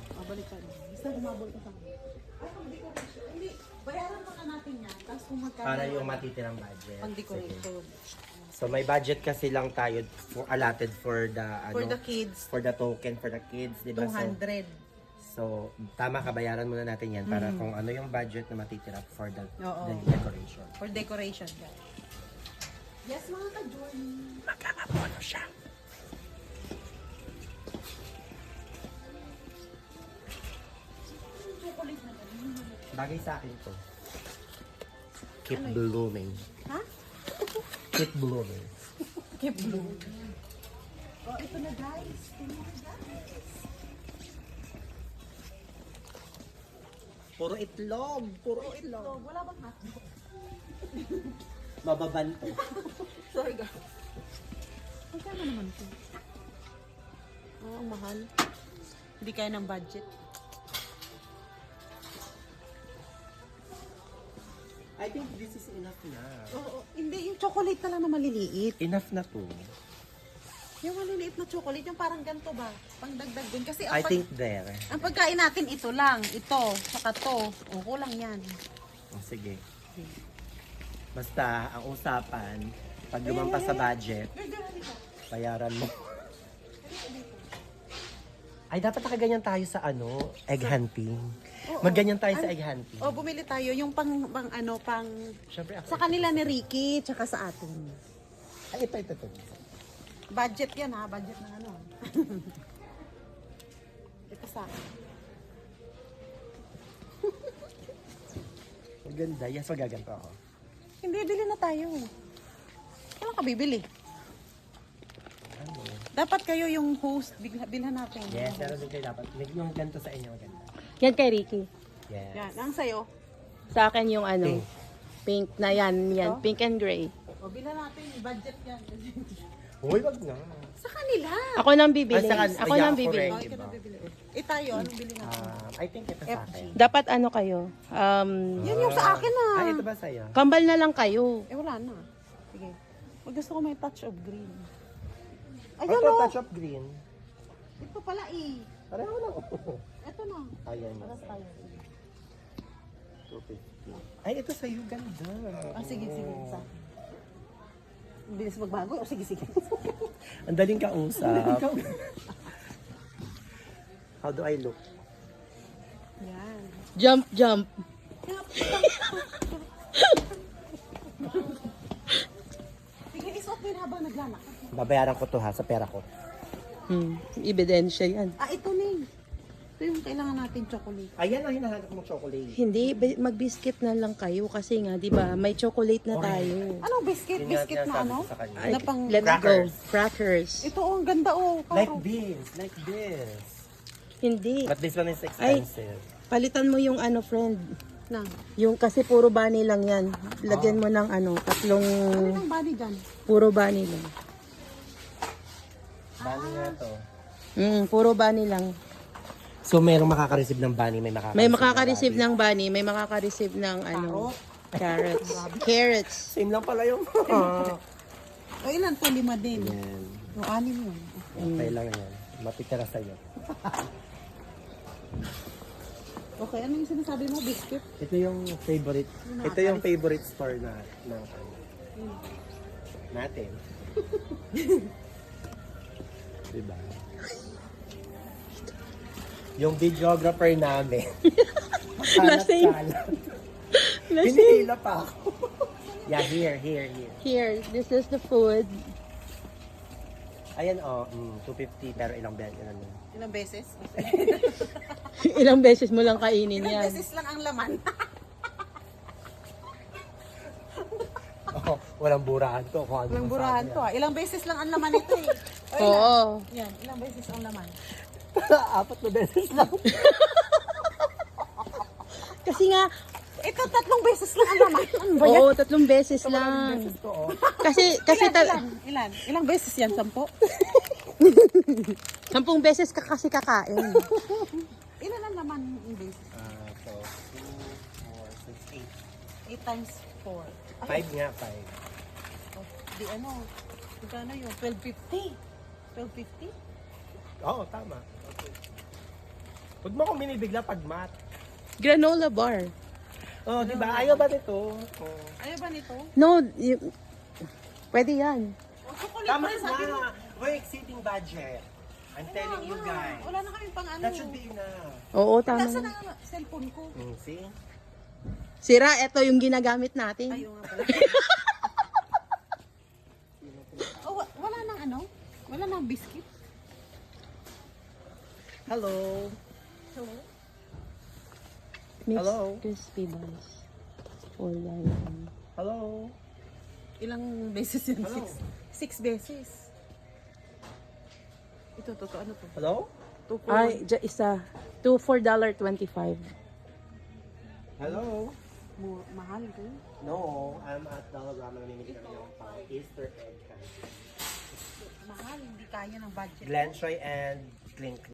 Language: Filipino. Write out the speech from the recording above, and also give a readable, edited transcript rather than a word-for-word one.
dito. Mabalik ka na. Basta humabol ka sa akin. Ay, pang-decoration. Hindi, bayaran mo na natin yan. Tapos kung magkano. Para yung matitirang budget. Sige. Pang-decoration. So may budget kasi lang tayo allotted for the For the kids, for the token for the kids, di ba? 200. So tama, kabayaran muna natin yan para kung ano yung budget na matitira for the, Oo. the decoration. For decoration. Guys. Yes, mga ka-journey. Magkakapono siya. Chocolate na ganun. Bagay sa akin to. Keep blooming. Ha? Keep blooming. Keep blue. Oh, ito na guys. Tingnan mo guys. Puro itlog. Puro itlog. Wala bang hotdog? Mababan to. Sorry guys. Magkano naman ito? Oh, ang mahal. Hindi kaya ng budget. I think this is enough na. Oo. Hindi, yung chocolate na lang na maliliit. Enough na to. Yung maliliit na chocolate, yung parang ganito ba? Pangdagdag din. Kasi I think there. ang pagkain natin ito lang. Ito, saka to. O, kulang yan. Oh, sige. Basta, ang usapan, pag lumampas sa budget, bayaran mo. Ay, dapat nakaganyan tayo sa egg hunting. Magganyan tayo sa egg hunting. O, bumili tayo yung pang Siyempre ako. sa kanila ni Ricky, tsaka sa atin. Ay, ito. Budget yan ha, budget na ano. Ito sa akin. Maganda. Yes, magaganto ako. Hindi, bili na tayo. Kailan ka bibili? Ano? Dapat kayo yung host, bilhan natin. Yes, pero din kayo dapat. Yung ganito sa inyo, maganda. Yan kay Ricky. Yes. Yan, ang sayo. Sa akin yung Pink. pink na yan, Ito? pink and gray. O, bilhan natin, budget yan. Uy, wag na. Sa kanila. Ako nang bibili. Ay, sa Ako yeah, nang bibili. correct. O, ikaw na bibili. Tayo, anong bili natin? I think ito sa akin. Dapat ano kayo? Yan yung sa akin ah. Ay, ito ba sa'yo? Kambal na lang kayo. Eh, wala na. Sige. Gusto ko may touch of green. Ay, Ayan o. touch of green. Ito pala eh. Pareho lang. Ito na. Ayan. Paras tayo. 250. Ay, ito sa'yo. Ganda. Ah, sige. Sa akin. Ang bilis magbago. O, sige. Ang daling kausap. How do I look? Yan. Jump. Sige, isuot mo yun habang naglalakad. Babayaran ko to ha, sa pera ko. Ebidensya yan. Ah, ito na eh. Ito yung kailangan natin chocolate. Ayan ang hinahanap mong chocolate. Hindi, mag-biscuit na lang kayo kasi nga, di ba, may chocolate na tayo. Anong biscuit? Yun nga Biscuit na sinasabi ano? ko sa kanya. Na pang... Let's Crackers. go. Crackers. Ito oh, ang ganda oh. Like Karo. this. Like this. Hindi. But this one is expensive. Palitan mo yung friend. Na. Yung kasi puro bunny lang yan. Lagyan mo ng tatlong Ano yung body dyan? puro bunny lang. Bunny nga to. Puro bunny lang. So, merong makaka-receive ng bunny, may makaka-receive May makaka-receive ng bunny, may makaka-receive ng carrots. Carrots. Same lang pala yung... O ilan to? 5 din. Yan. O 6 yun. Okay lang yan. Mapitira sa'yo. Okay, ano yung sinasabi mo? Biscuit? Ito yung favorite. Ito yung favorite store na natin. Diba? Yung videographer namin. Lasing. Pinihila pa ako. Yeah, here. Here, this is the food. Ayan, 250 pero ilang Ilang beses? Ilang beses mo lang kainin Ilang yan. beses lang ang laman. Walang burahan to. Kung ano Ilang masabi burahan yan. to ah. Ilang beses lang ang laman ito eh. O, ilan? Oo. Yan, ilang beses ang laman. 4 na beses lang. Kasi nga, Ito 3 beses lang ang laman. Ano ba yan? oo, 3 beses Maraming lang. beses to, oh. Kasi Ilan? Ilang beses yan? 10? 10 beses ka kasi kakain. Ilan ang laman yung beses? So, 2, 4, 6, 8 times 4. 8. 5 nga, 5. Oh, di ano? Magkano yun? 12.50. 12.50? Oo, tama. Huwag mo akong binibigla pag mat. Granola bar. Oh, di ba? Ayaw ba nito? Oh. Ayaw ba nito? No, pwede yan. Oh, chocolate Tama na, sabi mo. na. We're exceeding budget. I'm telling you guys. Wala na kaming pang ano. That should be enough. Oo, tama. Nasaan ang cellphone ko? See? Sira, ito yung ginagamit natin. Ayaw nga pala. Oh, wala nang ano? Wala nang biscuit? Hello. Hello? Mixed Hello? crispy balls. For like, Hello. Ilang beses yun? Hello? Six beses. Ito, ano to? Hello? Tuko. ay, isa. $2 for $1.25. Hello? Mahal ko. No, I'm at Dollarama. Namimili kami ng pang Easter egg hunt. Mahal, hindi kaya ng budget. Glentroy and Clink